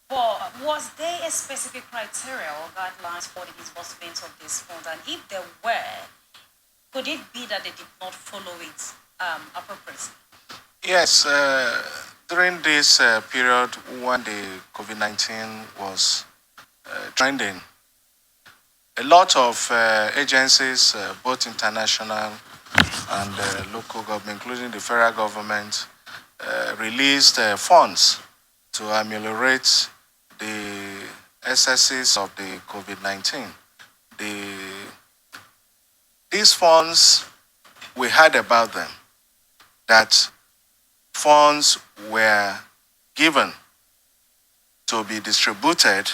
But was there a specific criteria or guidelines for the disbursement of these funds? And if there were, could it be that they did not follow it appropriately? Yes, during this period when the COVID-19 was trending, a lot of agencies, both international and local government, including the federal government, released funds to ameliorate the excesses of the COVID-19. The, these funds, we heard about them, that funds were given to be distributed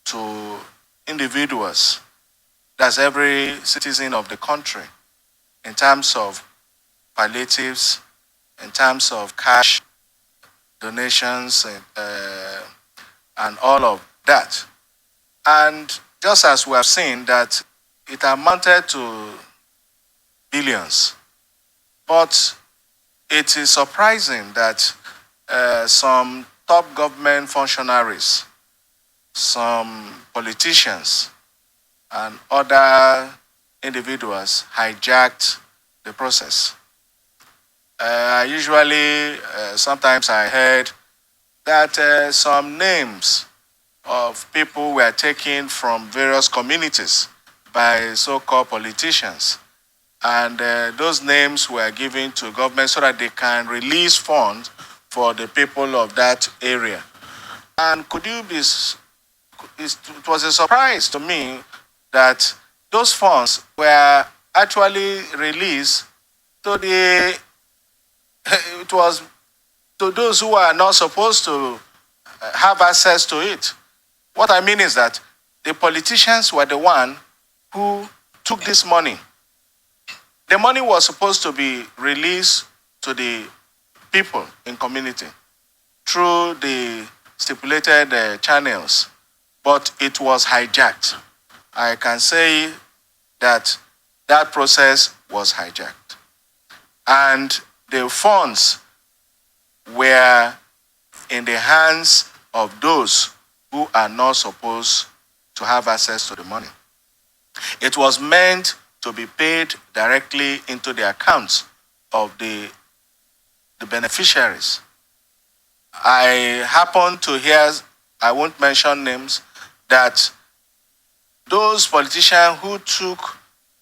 to individuals, that's every citizen of the country, in terms of palliatives, in terms of cash donations, and all of that. And just as we have seen that it amounted to billions, but it is surprising that some top government functionaries, some politicians, and other individuals hijacked the process. Sometimes I heard that some names of people were taken from various communities by so-called politicians, and those names were given to government so that they can release funds for the people of that area. And it was a surprise to me that those funds were actually released to the it was to those who are not supposed to have access to it. What I mean is that the politicians were the one who took this money. The money was supposed to be released to the people in community through the stipulated channels, but it was hijacked. I can say that that process was hijacked. And the funds were in the hands of those who are not supposed to have access to the money. It was meant to be paid directly into the accounts of the beneficiaries. I happened to hear, I won't mention names, that those politicians who took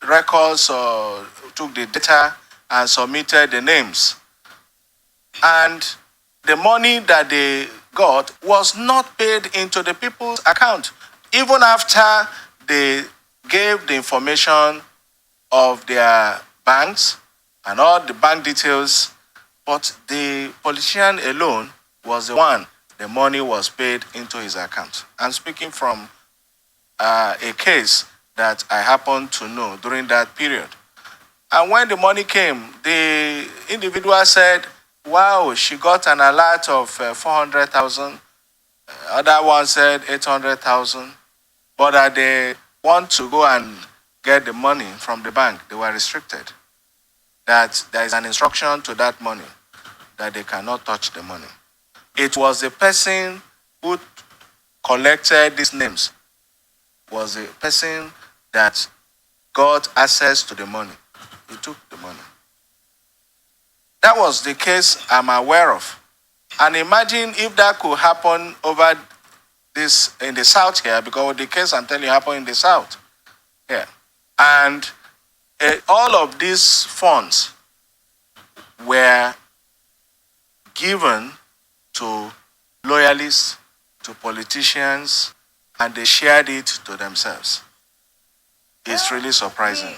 records or took the data and submitted the names, and the money that they got was not paid into the people's account, even after they gave the information of their banks and all the bank details, but the politician alone was the one the money was paid into his account. I'm speaking from a case that I happened to know during that period. And when the money came, the individual said, wow, she got an alert of 400,000. Other one said 800,000. But that they want to go and get the money from the bank, they were restricted. That there is an instruction to that money that they cannot touch the money. It was the person who collected these names, was the person that got access to the money. He took the money. That was the case I'm aware of. And imagine if that could happen over this in the south here, because the case I'm telling you happened in the south here. And all of these funds were given to loyalists, to politicians, and they shared it to themselves. It's really surprising.